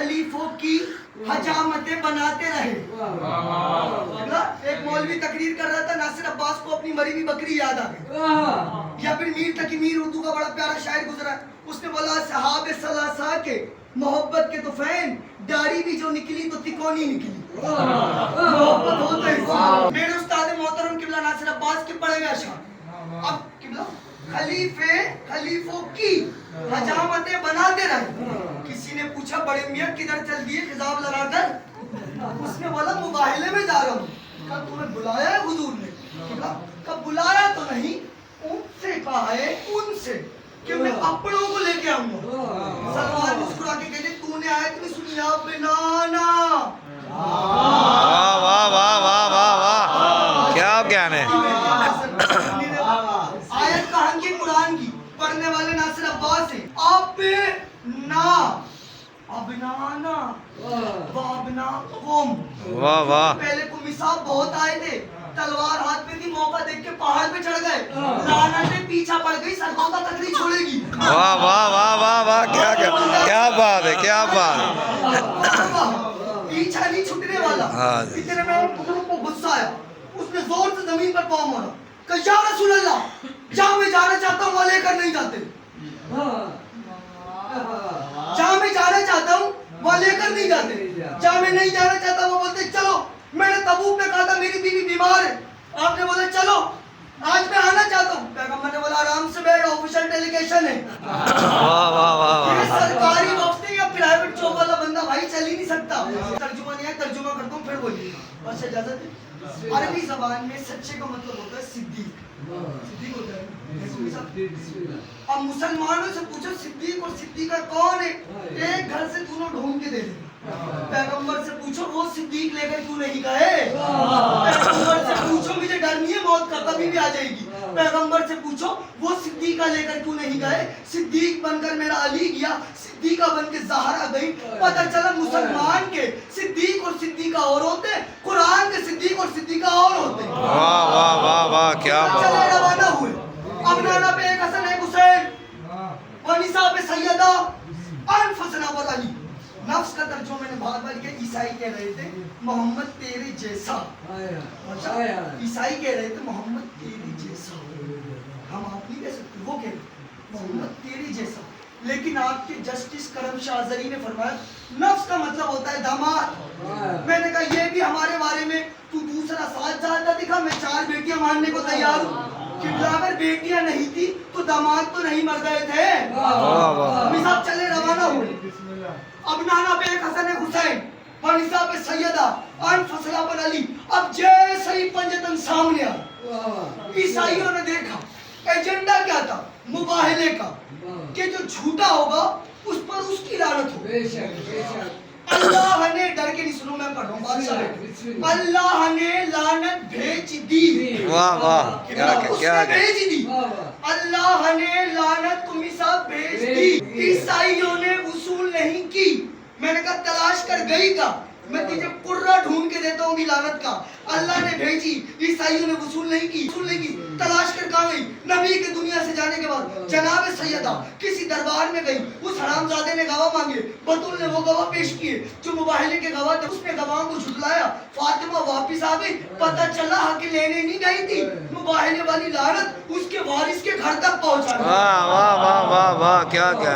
खलीफों की हजामतें बनाते रहे। एक मौलवी तकरीर कर रहा था, नासिर अब्बास को अपनी मरी हुई बकरी याद आ गई। या फिर मीर तकी मीर, उर्दू का बड़ा प्यारा शायर गुजरा है, उसने बोला सहाबे सलासा के मोहब्बत के तो फैन, दाढ़ी भी जो निकली तो तिकोनी निकली। मोहब्बत हो तो ऐसी। मेरे उस्ताद मोहतरम किबला नासिर अब्बास के पढ़े हुए अशआर। अब किबला खलीफों की हजामतें बनाते रहे। किसी ने पूछा बड़े मियां किधर चल दिए खिजाब लगाकर? उसने बोला मुबाहिले में जा रहा हूँ। कहा तुम्हें बुलाया है हुजूर ने? कहा बुलाया तो नहीं, उनसे कहा है, उनसे कि मैं अपनों को लेके आऊंगा। सलमान मुस्कुरा के कहते तूने आयत में सुनी आप बनाना। वाह वाह वाह वाह वाह वाह, क्या ज्ञान है। आयत कहां की? कुरान की। पढ़ने वाले नासिर अब्बास है। आप ना अबनाना वाबना कौम। वाह वाह, पहले कुमी साहब बहुत आए थे, तलवार हाथ में थी, मौका देख के पहाड़ पे चढ़ गए, लानत में पीछा पड़ गई, सरगोदा तक नहीं छोड़ेगी। वाह वाह वाह वाह वाह, क्या क्या क्या बात है, क्या बात है। पीछा नहीं छूटने वाला। इतने में हुजूर को गुस्सा आया, उसने जोर से जमीन पर पांव मारा, कहा या रसूल अल्लाह, जहां मैं जाना चाहता हूं वहां लेकर नहीं जाते। जहां मैं जाना चाहता हूं वहां लेकर नहीं जाते, जहां मैं नहीं जाना चाहता वो बोलते चलो। मैंने तबूक में कहा था मेरी बीवी बीमार है, आपने बोला चलो, आज मैं आना चाहता हूँ। पैगंबर ने बोला आराम से बैठ, ऑफिशियल डेलीगेशन है। वाह वाह वाह, ये सरकारी वक्त है या प्राइवेट जॉब वाला बंदा भाई चल ही नहीं सकता। तर्जुमा नहीं है, तर्जुमा करता हूँ फिर बोलिए, बस इजाजत है। अरबी जबान में सच्चे का मतलब होता है सिद्दीक। सिद्दीक होता है। अब मुसलमानों से पूछो सिद्दीक और सिद्दीका कौन है, एक घर से दोनों ढूंढ के दे देंगे। पैगंबर से पूछो वो सिद्दीक लेकर क्यों नहीं गए? पैगंबर से पूछो मुझे डर नहीं है मौत का, कभी भी आ जाएगी। पैगंबर से पूछो वो सिद्दीका लेकर क्यों नहीं गए? सिद्दीक बनकर मेरा अली गया, सिद्दीका बन के ज़हरा गई। पता चला मुसलमान के सिद्दीक और सिद्दीका और होते, कुरान के सिद्दीक और सिद्दीका और होते। वाह वाह वाह वाह, क्या चले रवाना हुए। अब नाना पे एक हसन एक हुसैन, वनिसा पे सैयदा, अनफसना पर अली। नफ्स का तर्जुमा मैंने बार बार किया। ईसाई कह रहे थे मोहम्मद तेरे जैसा, ईसाई कह रहे थे मोहम्मद तेरे जैसा, हम आप नहीं कह सकते, वो कह रहे मोहम्मद तेरे जैसा। लेकिन आपके जस्टिस करम शाहजरी ने फरमाया नफ्स का मतलब होता है दामाद। मैंने कहा ये भी हमारे बारे में, तू दूसरा साथ ज्यादा दिखा, मैं 4 बेटियां मानने को तैयार हूँ। अगर बेटियां नहीं थी तो दामाद तो नहीं मर गए थे। साहब चले रवाना हुए। अब नाना पे एक हसन है हुसैन, वनिसा पे सैयदा, अनफसला पर अली। अब जैसे ही पंजतन सामने आया, ईसाइयों ने देखा एजेंडा क्या था मुबाहिले का, कि जो झूठा होगा उस पर उसकी लानत हो। अल्लाह ने, डर के नहीं सुनो मैं पढ़ रहा हूँ बादशाह, अल्लाह ने लानत भेज दी। वाह वाह, क्या क्या भेज दी। अल्लाह ने लानत कुमी साहब भेज दी। ईसाइयों ने वसूल नहीं की। मैंने कहा तलाश कर गई का, मैं तुझे कुर्रा ढूंढ के देता हूँ लानत का। अल्लाह ने भेजी, ईसाइयों ने वसूल नहीं की, तलाश कर कहाँ गई? नबी के दुनिया से जाने के बाद जनाब सैयदा किसी दरबार में गई, उस हरामजादे ने गवाह मांगे, बतूल ने वो गवाह पेश किए जो मुबाहिले के गवाह थे, उसने गवाहों को झुठलाया। फातिमा वापिस आ गई, पता चला हक लेने नहीं गई थी, मुबाहिले वाली लानत उसके वारिस के घर तक पहुंचा। वाह वाह वाह वाह वाह, क्या क्या